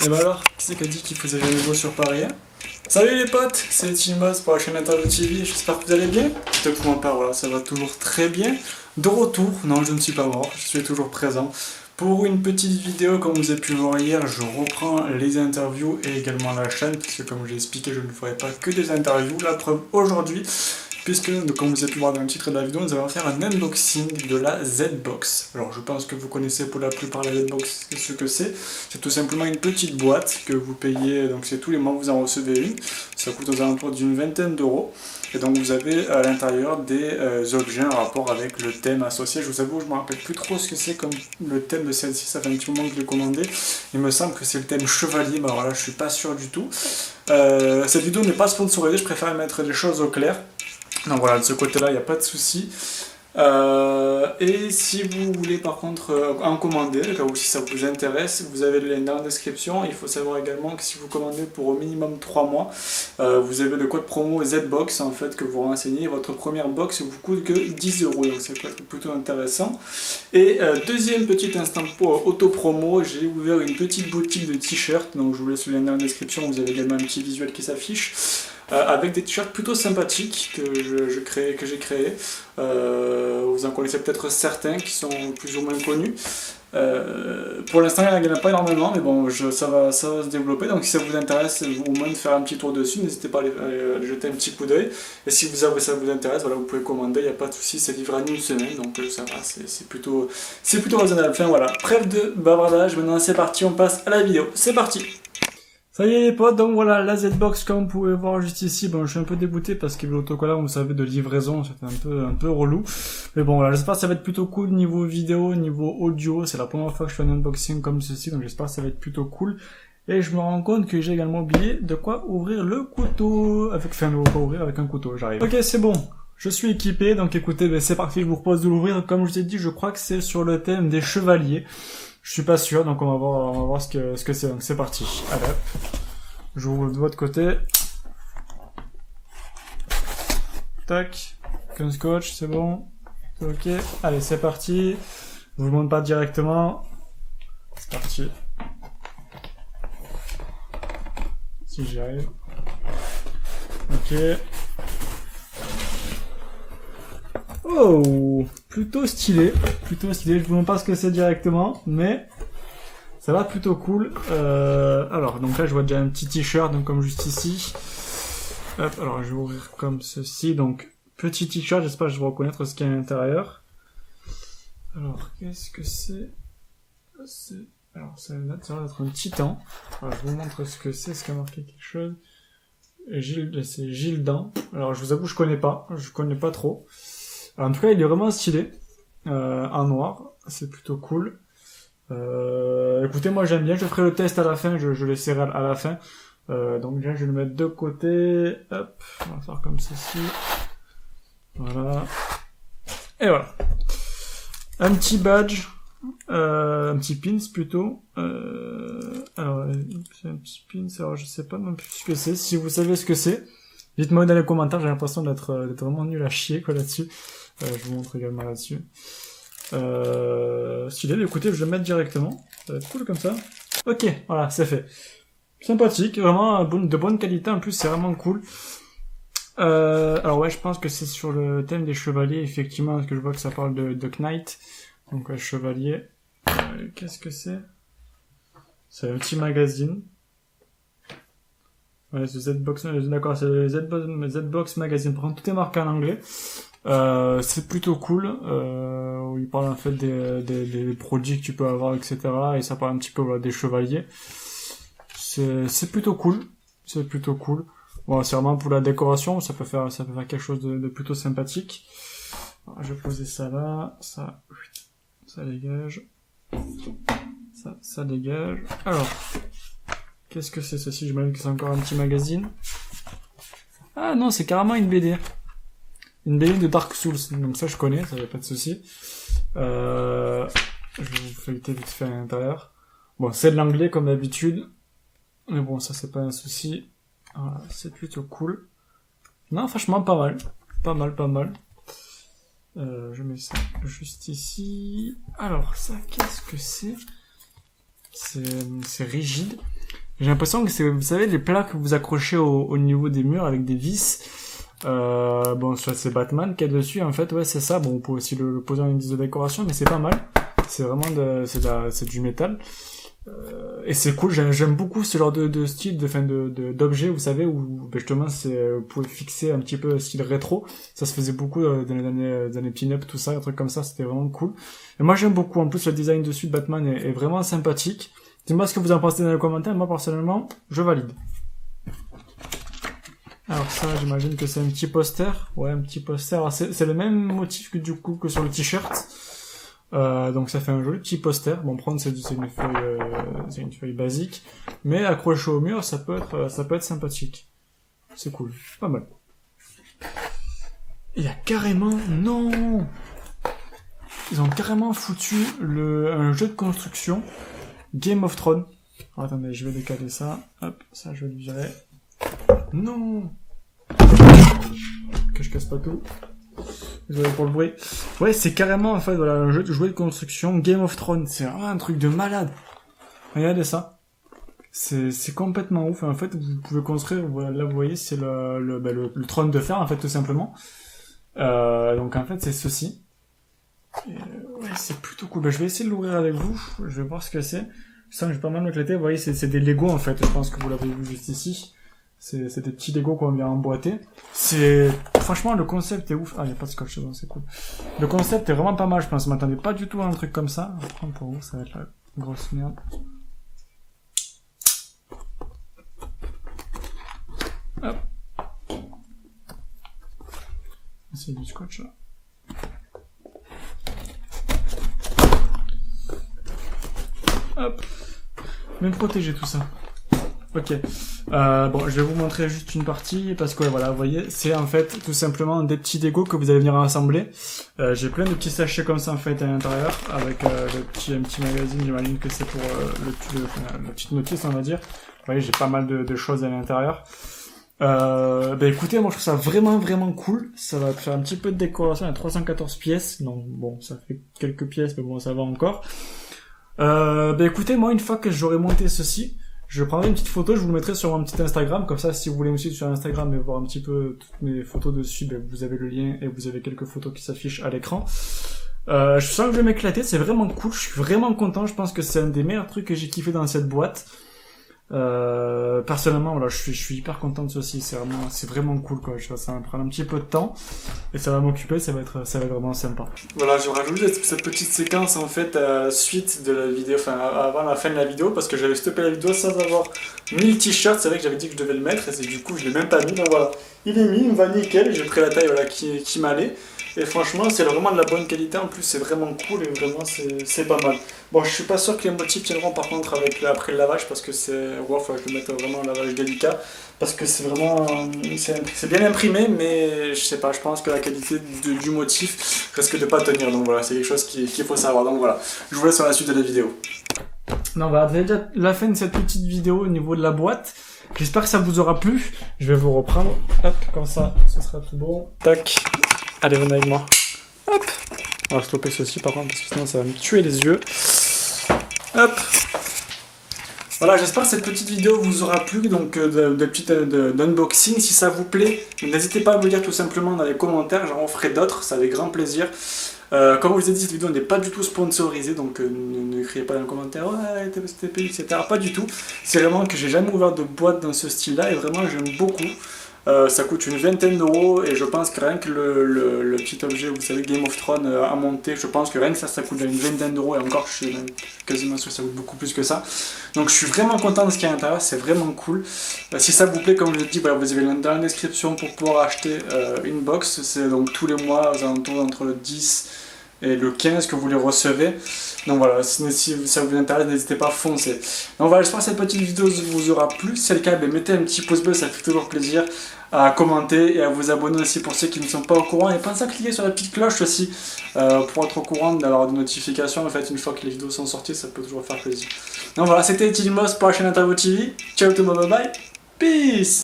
Et bah alors, qui c'est qui a dit qu'il faisait jamais beau sur Paris, hein? Salut les potes, c'est Timos pour la chaîne Interview TV, j'espère que vous allez bien. De pour ma part, voilà, ça va toujours très bien. De retour, non je ne suis pas mort, je suis toujours présent. Pour une petite vidéo, comme vous avez pu voir hier, je reprends les interviews et également la chaîne, parce que comme j'ai expliqué, je ne ferai pas que des interviews. La preuve aujourd'hui, puisque, comme vous avez pu voir dans le titre de la vidéo, nous allons faire un unboxing de la Z-Box. Alors je pense que vous connaissez pour la plupart la Z-Box ce que c'est. C'est tout simplement une petite boîte que vous payez, donc c'est tous les mois vous en recevez une. Ça coûte aux alentours d'une vingtaine d'euros. Et donc vous avez à l'intérieur des objets en rapport avec le thème associé. Je vous avoue, je ne me rappelle plus trop ce que c'est comme le thème de celle-ci, ça fait un petit moment que je l'ai commandé. Il me semble que c'est le thème chevalier, mais alors là je suis pas sûr du tout. Cette vidéo n'est pas sponsorisée, je préfère mettre les choses au clair. Donc voilà, de ce côté-là, il n'y a pas de souci. Et si vous voulez par contre en commander, ou si ça vous intéresse, vous avez le lien dans la description. Il faut savoir également que si vous commandez pour au minimum 3 mois, vous avez le code promo ZBOX en fait que vous renseignez. Votre première box vous coûte que 10 euros, donc ça peut être plutôt intéressant. Et deuxième petit instant pour auto-promo, j'ai ouvert une petite boutique de t-shirts, donc je vous laisse le lien dans la description. Vous avez également un petit visuel qui s'affiche. Avec des t-shirts plutôt sympathiques que j'ai créés. Vous en connaissez peut-être certains qui sont plus ou moins connus. Pour l'instant, il n'y en a pas énormément, mais bon, ça va se développer. Donc, si ça vous intéresse, au moins de faire un petit tour dessus, n'hésitez pas à aller jeter un petit coup d'œil. Et si ça vous intéresse, voilà, vous pouvez commander, il n'y a pas de souci, c'est livré en une semaine, donc ça va, c'est plutôt raisonnable. Enfin voilà, trêve de bavardage, maintenant c'est parti, on passe à la vidéo. C'est parti! Ça y est les potes, donc voilà la Z-Box comme vous pouvez voir juste ici. Bon, je suis un peu dégoûté parce que l'autocollant, vous savez, de livraison, c'était un peu relou. Mais bon voilà, j'espère que ça va être plutôt cool niveau vidéo, niveau audio. C'est la première fois que je fais un unboxing comme ceci, donc j'espère que ça va être plutôt cool. Et je me rends compte que j'ai également oublié de quoi ouvrir le couteau. Enfin, ouvrir avec un couteau, j'arrive. Ok, c'est bon. Je suis équipé, donc écoutez, ben, c'est parti, je vous propose de l'ouvrir. Comme je vous ai dit, je crois que c'est sur le thème des chevaliers. Je suis pas sûr, donc on va voir ce que c'est. Donc c'est parti. Allez hop. J'ouvre de votre côté. Tac. Qu'un scotch, c'est bon. Ok. Allez, c'est parti. Je vous montre pas directement. C'est parti. Si j'y arrive. Ok. Oh, plutôt stylé, je vous montre pas ce que c'est directement, mais ça va plutôt cool. Alors, donc là je vois déjà un petit t-shirt, donc comme juste ici. Hop, alors je vais ouvrir comme ceci, donc petit t-shirt, j'espère que je vais reconnaître ce qu'il y a à l'intérieur. Alors, qu'est-ce que c'est? Alors, ça va être un titan. Alors, je vous montre ce que c'est, ce qui a marqué quelque chose. C'est Gildan. Alors, je vous avoue, je connais pas trop. En tout cas, il est vraiment stylé, en noir, c'est plutôt cool. Écoutez, moi j'aime bien, je ferai le test à la fin, je l'essaierai à la fin. Donc déjà, je vais le mettre de côté, hop, on va faire comme ceci. Voilà. Et voilà. Un petit badge, un petit pins plutôt. Alors, c'est un petit pins, alors je sais pas non plus ce que c'est. Si vous savez ce que c'est, dites-moi dans les commentaires, j'ai l'impression d'être vraiment nul à chier quoi là-dessus. Je vous montre également là-dessus. Stylé, écoutez, je vais le mettre directement. Ça va être cool comme ça. Ok, voilà, c'est fait. Sympathique, vraiment de bonne qualité, en plus c'est vraiment cool. Alors ouais, je pense que c'est sur le thème des chevaliers, effectivement, parce que je vois que ça parle de Knight. Donc chevalier. Qu'est-ce que c'est? C'est un petit magazine. Ouais, c'est Z-Box, d'accord, c'est le Z-Box magazine. Par contre, tout est marqué en anglais. C'est plutôt cool, où il parle en fait des produits que tu peux avoir, etc. Et ça parle un petit peu voilà, des chevaliers. C'est plutôt cool. Bon, c'est vraiment pour la décoration, ça peut faire quelque chose de plutôt sympathique. Alors, je vais poser ça là, ça dégage. Ça dégage. Alors, qu'est-ce que c'est ceci? Je m'imagine que c'est encore un petit magazine. Ah non, c'est carrément une BD. Une BD de Dark Souls, donc ça je connais, ça y a pas de souci. Je vais vous feuilleter vite fait à l'intérieur. Bon, c'est de l'anglais comme d'habitude, mais bon, ça c'est pas un souci. Voilà, c'est plutôt cool. Non, franchement, pas mal. Je mets ça juste ici. Alors ça, qu'est-ce que c'est? C'est rigide. J'ai l'impression que c'est, vous savez, les plaques que vous accrochez au niveau des murs avec des vis. Bon, soit c'est Batman qui est dessus, en fait, ouais, c'est ça. Bon, vous pouvez aussi le poser en indice de décoration, mais c'est pas mal. C'est vraiment c'est du métal. Et c'est cool, j'aime beaucoup ce genre de style, d'objet, vous savez, où ben justement vous pouvez fixer un petit peu style rétro. Ça se faisait beaucoup dans les années pin-up, tout ça, un truc comme ça, c'était vraiment cool. Et moi j'aime beaucoup, en plus le design dessus de Batman est vraiment sympathique. Dites-moi ce que vous en pensez dans les commentaires, moi personnellement, je valide. Alors ça, j'imagine que c'est un petit poster. Ouais, un petit poster. Alors c'est le même motif que du coup que sur le t-shirt. Donc ça fait un joli petit poster. Bon, prendre c'est une feuille basique, mais accroché au mur, ça peut être sympathique. C'est cool, pas mal. Il y a carrément, non, ils ont carrément foutu un jeu de construction Game of Thrones. Alors, attendez, je vais décaler ça. Hop, ça je vais le virer. Non, que je casse pas tout. Désolé pour le bruit. Ouais, c'est carrément, en fait, voilà, un jeu de jouet de construction Game of Thrones. C'est vraiment un truc de malade. Regardez ça. C'est complètement ouf. En fait, vous pouvez construire, voilà, là, vous voyez, c'est le trône de fer, en fait, tout simplement. Donc, en fait, c'est ceci. Et, ouais, c'est plutôt cool. Ben, je vais essayer de l'ouvrir avec vous. Je vais voir ce que c'est. Ça, je vais pas mal m'éclater. Vous voyez, c'est des Lego, en fait. Je pense que vous l'avez vu juste ici. C'est des petits Lego qu'on vient emboîter. Franchement, le concept est ouf. Ah, il n'y a pas de scotch dedans, c'est cool. Le concept est vraiment pas mal, je pense. Je m'attendais pas du tout à un truc comme ça. Je vais prendre pour vous, ça va être la grosse merde. Hop. C'est du scotch, là. Hop. Même protéger tout ça. Ok. Bon, je vais vous montrer juste une partie parce que voilà, vous voyez, c'est en fait tout simplement des petits Lego que vous allez venir assembler. J'ai plein de petits sachets comme ça en fait à l'intérieur avec un petit magazine. J'imagine que c'est pour la petite notice, on va dire. Vous voyez, j'ai pas mal de choses à l'intérieur. Écoutez, moi je trouve ça vraiment vraiment cool. Ça va faire un petit peu de décoration. Il y a 314 pièces, donc bon, ça fait quelques pièces, mais bon, ça va encore. Écoutez, moi une fois que j'aurai monté ceci, je prendrai une petite photo, je vous le mettrai sur mon petit Instagram, comme ça si vous voulez me suivre sur Instagram et voir un petit peu toutes mes photos dessus, vous avez le lien et vous avez quelques photos qui s'affichent à l'écran. Je sens que je vais m'éclater, c'est vraiment cool, je suis vraiment content, je pense que c'est un des meilleurs trucs que j'ai kiffé dans cette boîte. Personnellement, voilà, je suis hyper content de ceci, c'est vraiment cool, quoi. Ça va me prendre un petit peu de temps et ça va m'occuper, ça va être vraiment sympa. Voilà, je rajoute cette petite séquence en fait à la suite de la vidéo, enfin avant la fin de la vidéo, parce que j'avais stoppé la vidéo sans avoir mis le t-shirt. C'est vrai que j'avais dit que je devais le mettre et du coup je l'ai même pas mis, donc voilà, il est mis, il me va nickel, j'ai pris la taille voilà, qui m'allait. Et franchement, c'est vraiment de la bonne qualité. En plus, c'est vraiment cool et vraiment, c'est pas mal. Bon, je suis pas sûr que les motifs tiendront par contre après le lavage parce que c'est. Ouais, il faut que je le mette vraiment en lavage délicat. Parce que c'est vraiment. C'est bien imprimé, mais je sais pas, je pense que la qualité du motif risque de pas tenir. Donc voilà, c'est quelque chose qu'il faut savoir. Donc voilà, je vous laisse sur la suite de la vidéo. Non, voilà, c'est déjà la fin de cette petite vidéo au niveau de la boîte. J'espère que ça vous aura plu. Je vais vous reprendre. Hop, comme ça, ce sera tout bon. Tac. Allez, venez avec moi. Hop. On va stopper ceci par contre parce que sinon ça va me tuer les yeux. Hop. Voilà, j'espère que cette petite vidéo vous aura plu, donc d'unboxing. Si ça vous plaît, n'hésitez pas à me le dire tout simplement dans les commentaires, j'en ferai d'autres, ça avec grand plaisir. Comme je vous ai dit, cette vidéo n'est pas du tout sponsorisée, donc ne criez pas dans les commentaires « Ouais, TPI, etc. » Pas du tout. C'est vraiment que j'ai jamais ouvert de boîte dans ce style-là et vraiment j'aime beaucoup. Ça coûte une vingtaine d'euros et je pense que rien que le petit objet, vous savez, Game of Thrones à monter, je pense que rien que ça coûte une vingtaine d'euros et encore je suis quasiment sûr que ça coûte beaucoup plus que ça. Donc je suis vraiment content de ce qu'il y a à l'intérieur, c'est vraiment cool. Si ça vous plaît, comme je l'ai dit, voilà, vous avez le lien dans la description pour pouvoir acheter une box. C'est donc tous les mois aux alentours entre le 10 et le 15 que vous les recevez. Donc voilà, si ça vous intéresse, n'hésitez pas à foncer. Donc voilà, j'espère que cette petite vidéo vous aura plu. Si c'est le cas, mettez un petit pouce bleu, ça fait toujours plaisir. À commenter et à vous abonner aussi pour ceux qui ne sont pas au courant. Et pensez à cliquer sur la petite cloche aussi pour être au courant, d'avoir des notifications. En fait, une fois que les vidéos sont sorties, ça peut toujours faire plaisir. Donc voilà, c'était Tilimos pour la chaîne Interview TV. Ciao tout le monde, bye bye. Peace.